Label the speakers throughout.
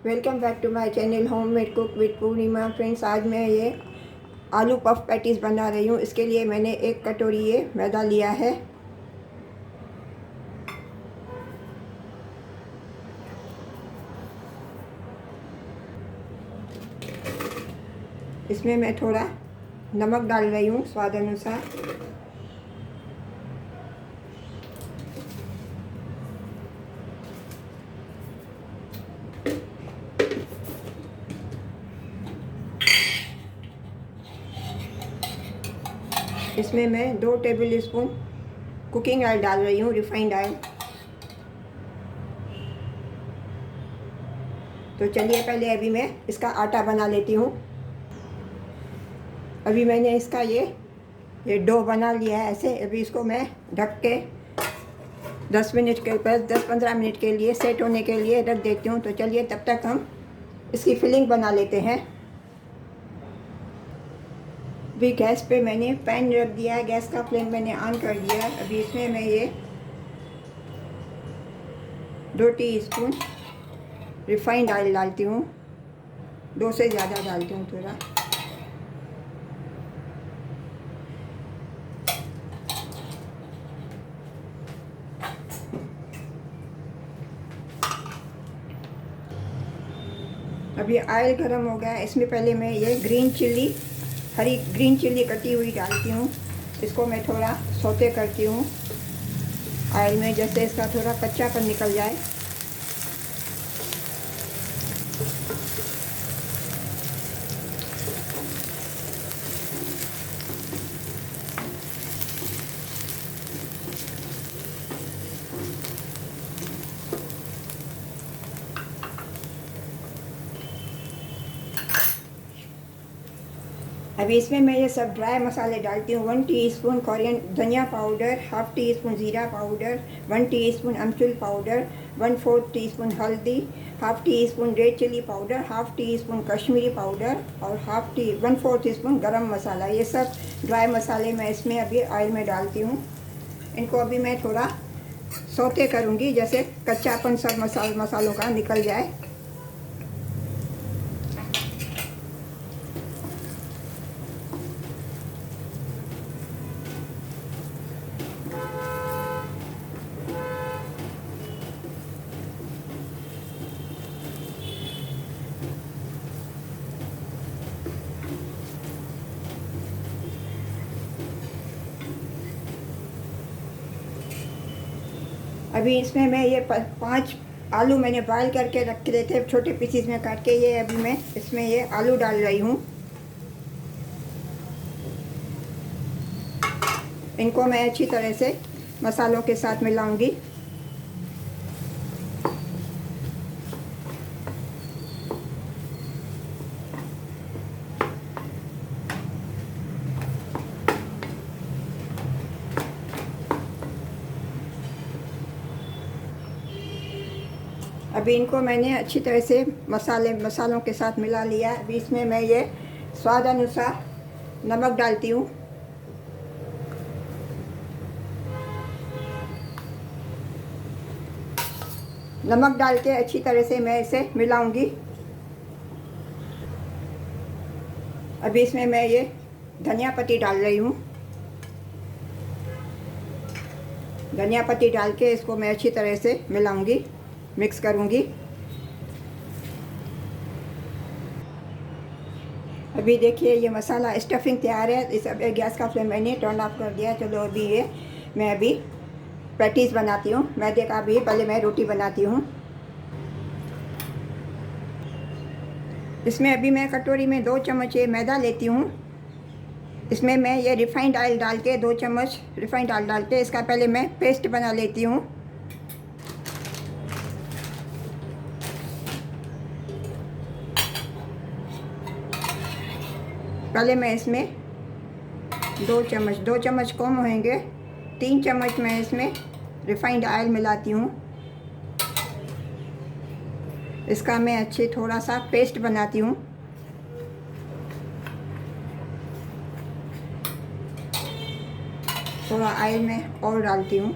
Speaker 1: Welcome back to my channel homemade cook with Purnima. Friends, आज मैं ये आलू पफ पैटीज़ बना रही हूँ। इसके लिए मैंने 1 कटोरी ये मैदा लिया है। इसमें मैं थोड़ा नमक डाल रही हूँ स्वाद अनुसार। इसमें मैं 2 टेबल स्पून कुकिंग ऑयल डाल रही हूँ, रिफाइंड ऑयल। तो चलिए पहले अभी मैं इसका आटा बना लेती हूँ। अभी मैंने इसका ये डो बना लिया है ऐसे। अभी इसको मैं ढक के 10-15 मिनट के लिए सेट होने के लिए रख देती हूँ। तो चलिए तब तक हम इसकी फिलिंग बना लेते हैं। अभी गैस पे मैंने पैन रख दिया है, गैस का फ्लेम मैंने ऑन कर दिया है। अभी इसमें मैं ये 2 टीस्पून रिफाइंड ऑयल डालती हूँ। 2 से ज़्यादा डालती हूँ थोड़ा। अभी ऑयल गर्म हो गया है। इसमें पहले मैं ये हरी ग्रीन चिल्ली कटी हुई डालती हूँ। इसको मैं थोड़ा सौते करती हूँ ऑयल में, जैसे इसका थोड़ा कच्चापन निकल जाए। अभी इसमें मैं ये सब ड्राई मसाले डालती हूँ। 1 टीस्पून धनिया पाउडर, हाफ टी स्पून ज़ीरा पाउडर, 1 टीस्पून अमचूर पाउडर, 1/4 टीस्पून हल्दी, half teaspoon red chilli powder, half teaspoon Kashmiri powder और 1/4 टीस्पून गरम मसाला। ये सब ड्राई मसाले मैं इसमें अभी ऑयल में डालती हूँ। इनको अभी मैं थोड़ा सौते करूँगी, जैसे कच्चापन सब मसालों का निकल जाए। अभी इसमें मैं ये 5 आलू मैंने बॉयल करके रखे थे छोटे पीसीज में काट के। ये अभी मैं इसमें ये आलू डाल रही हूँ। इनको मैं अच्छी तरह से मसालों के साथ मिलाऊंगी। अभी इनको मैंने अच्छी तरह से मसालों के साथ मिला लिया। अभी इसमें मैं ये स्वाद अनुसार नमक डालती हूँ। नमक डाल के अच्छी तरह से मैं इसे मिलाऊंगी। अभी इसमें मैं ये धनिया पत्ती डाल रही हूँ। धनिया पत्ती डाल के इसको मैं अच्छी तरह से मिलाऊंगी, मिक्स करूंगी। अभी देखिए ये मसाला स्टफिंग तैयार है। इस अब गैस का फ्लेम मैंने टर्न ऑफ कर दिया। चलो अभी मैं पैटीज़ बनाती हूँ। मैदे का भी पहले मैं रोटी बनाती हूँ। इसमें अभी मैं कटोरी में 2 चम्मच ये मैदा लेती हूँ। इसमें मैं ये रिफाइंड ऑयल डाल के 2 चम्मच रिफाइंड ऑयल डाल के इसका पहले मैं पेस्ट बना लेती हूँ। पहले मैं इसमें 2 चम्मच कम होंगे, 3 चम्मच मैं इसमें रिफाइंड ऑयल मिलाती हूँ। इसका मैं अच्छे थोड़ा सा पेस्ट बनाती हूँ। थोड़ा ऑयल में और डालती हूँ।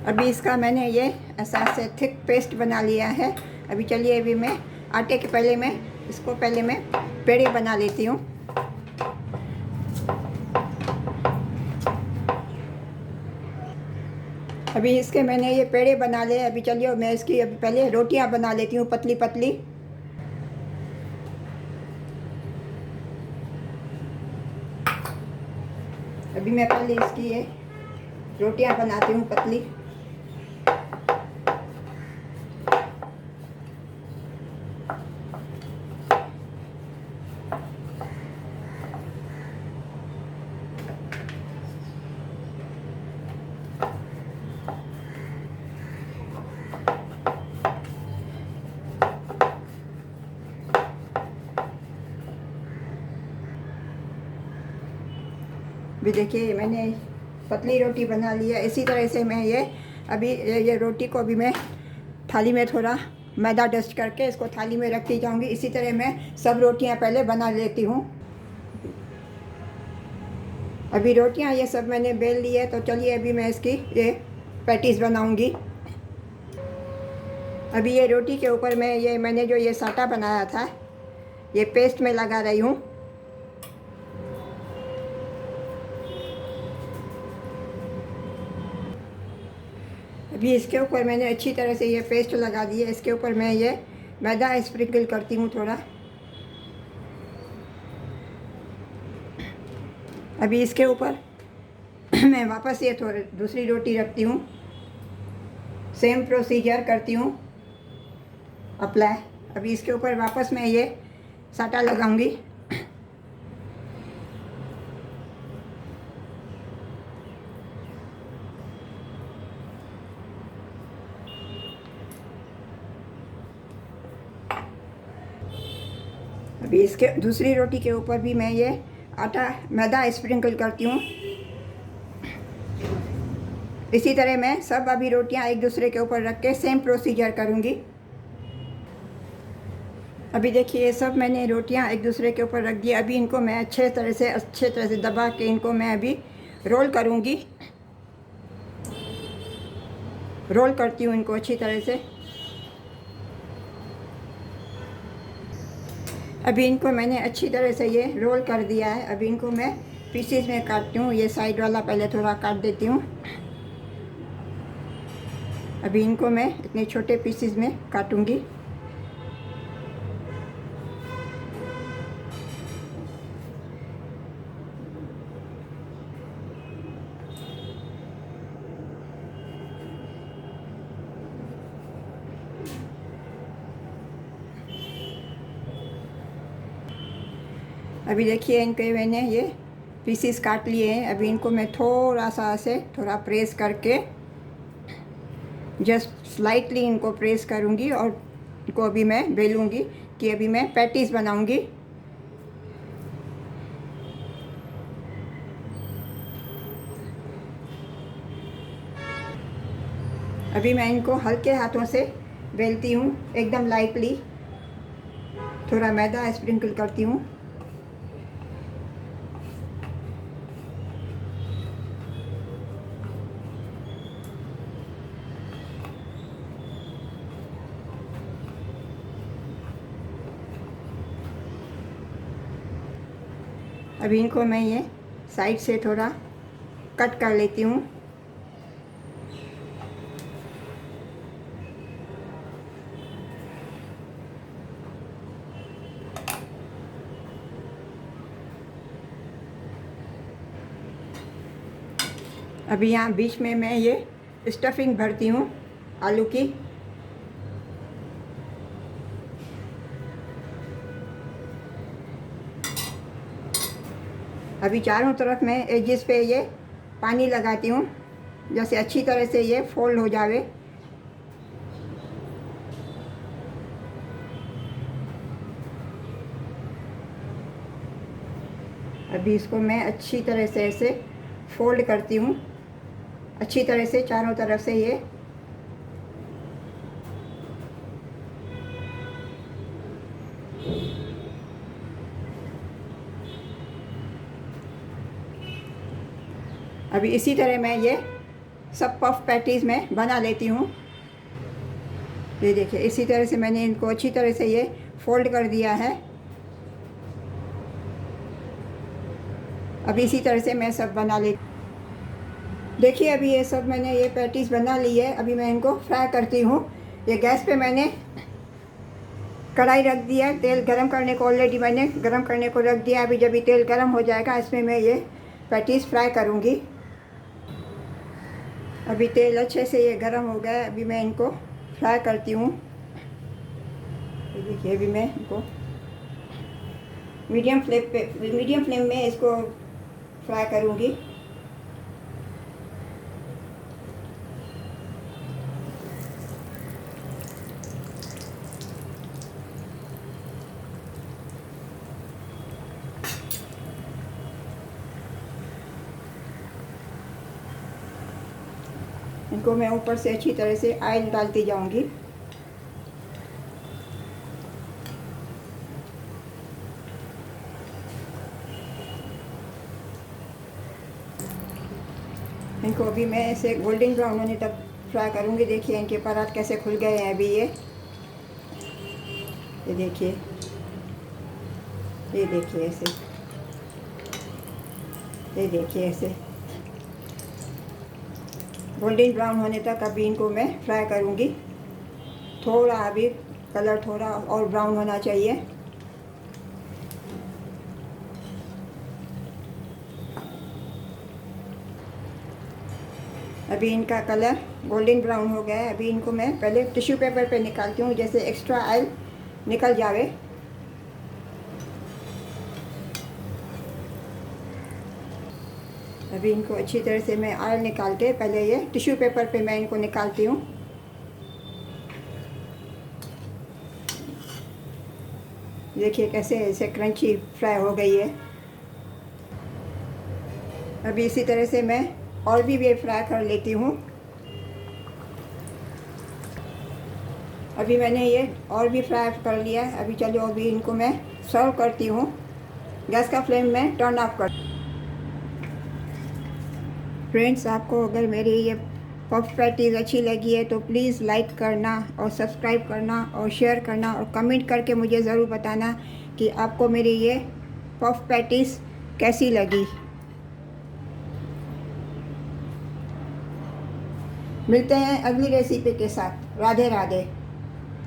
Speaker 1: अभी इसका मैंने ये ऐसा से थिक पेस्ट बना लिया है। अभी चलिए अभी मैं आटे के पहले मैं इसको पहले मैं पेड़े बना लेती हूँ। अभी इसके मैंने ये पेड़े बना लिए। अभी चलिए मैं इसकी अभी पहले रोटियां बना लेती हूँ पतली पतली। अभी मैं पहले इसकी ये रोटियां बनाती हूँ पतली। भी देखिए मैंने पतली रोटी बना ली है। इसी तरह से मैं ये अभी ये रोटी को अभी मैं थाली में थोड़ा मैदा डस्ट करके इसको थाली में रखती जाऊंगी। इसी तरह मैं सब रोटियां पहले बना लेती हूँ। अभी रोटियां ये सब मैंने बेल ली है, तो चलिए अभी मैं इसकी ये पैटीज बनाऊंगी। अभी ये रोटी के ऊपर मैं ये मैंने जो ये साटा बनाया था ये पेस्ट में लगा रही हूँ। अभी इसके ऊपर मैंने अच्छी तरह से ये पेस्ट लगा दी है। इसके ऊपर मैं ये मैदा स्प्रिंकल करती हूँ थोड़ा। अभी इसके ऊपर मैं वापस ये थोड़ी दूसरी रोटी रखती हूँ। सेम प्रोसीजर करती हूँ अप्लाई। अभी इसके ऊपर वापस मैं ये साटा लगाऊंगी। अभी इसके दूसरी रोटी के ऊपर भी मैं ये आटा मैदा स्प्रिंकल करती हूँ। इसी तरह मैं सब अभी रोटियां एक दूसरे के ऊपर रख के सेम प्रोसीजर करूँगी। अभी देखिए ये सब मैंने रोटियां एक दूसरे के ऊपर रख दी। अभी इनको मैं अच्छे तरह से दबा के इनको मैं अभी रोल करूँगी। रोल करती हूँ इनको अच्छी तरह से। अभी इनको मैंने अच्छी तरह से ये रोल कर दिया है। अभी इनको मैं पीसेस में काटती हूँ। ये साइड वाला पहले थोड़ा काट देती हूँ। अभी इनको मैं इतने छोटे पीसेस में काटूँगी। अभी देखिए इनके मैंने ये पीसेस काट लिए हैं। अभी इनको मैं थोड़ा सा ऐसे थोड़ा प्रेस करके जस्ट स्लाइटली इनको प्रेस करूँगी और इनको अभी मैं बेलूँगी कि अभी मैं पैटीज बनाऊँगी। अभी मैं इनको हल्के हाथों से बेलती हूँ, एकदम लाइटली। थोड़ा मैदा स्प्रिंकल करती हूँ। अभी इनको मैं ये साइड से थोड़ा कट कर लेती हूँ। अभी यहाँ बीच में मैं ये स्टफिंग भरती हूँ आलू की। अभी चारों तरफ मैं एजेस पे ये पानी लगाती हूँ, जैसे अच्छी तरह से ये फोल्ड हो जावे। अभी इसको मैं अच्छी तरह से ऐसे फोल्ड करती हूँ, अच्छी तरह से चारों तरफ से ये। अभी इसी तरह मैं ये सब पफ पैटीज़ मैं बना लेती हूँ। ये देखिए, इसी तरह से मैंने इनको अच्छी तरह से ये फोल्ड कर दिया है। अब इसी तरह से मैं सब बना लेती। देखिए अभी ये सब मैंने ये पैटीज़ बना ली है। अभी मैं इनको फ्राई करती हूँ। ये गैस पे मैंने कढ़ाई रख दिया, तेल गरम करने को ऑलरेडी मैंने गरम करने को रख दिया। अभी जब ये तेल गरम हो जाएगा इसमें मैं ये पैटीज़ फ्राई करूँगी। अभी तेल अच्छे से ये गरम हो गया है। अभी मैं इनको फ्राई करती हूँ। देखिए अभी मैं इनको मीडियम फ्लेम में इसको फ्राई करूँगी। इनको मैं ऊपर से अच्छी तरह से ऑयल डालती जाऊंगी। इनको अभी मैं ऐसे गोल्डन ब्राउन होने तक फ्राई करूंगी। देखिए इनके परात कैसे खुल गए हैं अभी ये देखिए, ये देखिए ऐसे, ये देखिए ऐसे गोल्डन ब्राउन होने तक अभी इनको मैं फ्राई करूंगी। थोड़ा अभी कलर थोड़ा और ब्राउन होना चाहिए। अभी इनका कलर गोल्डन ब्राउन हो गया है। अभी इनको मैं पहले टिश्यू पेपर पे निकालती हूँ, जैसे एक्स्ट्रा ऑयल निकल जावे। अभी इनको अच्छी तरह से मैं ऑयल निकाल के पहले ये टिश्यू पेपर पे मैं इनको निकालती हूँ। देखिए कैसे ऐसे क्रंची फ्राई हो गई है। अभी इसी तरह से मैं और भी ये फ्राई कर लेती हूँ। अभी मैंने ये और भी फ्राई कर लिया है। अभी चलो अभी इनको मैं सर्व करती हूँ। गैस का फ्लेम मैं टर्न ऑफ कर। फ्रेंड्स, आपको अगर मेरी ये पफ पैटीज़ अच्छी लगी है तो प्लीज़ लाइक करना और सब्सक्राइब करना और शेयर करना और कमेंट करके मुझे ज़रूर बताना कि आपको मेरी ये पफ पैटीज़ कैसी लगी। मिलते हैं अगली रेसिपी के साथ। राधे राधे।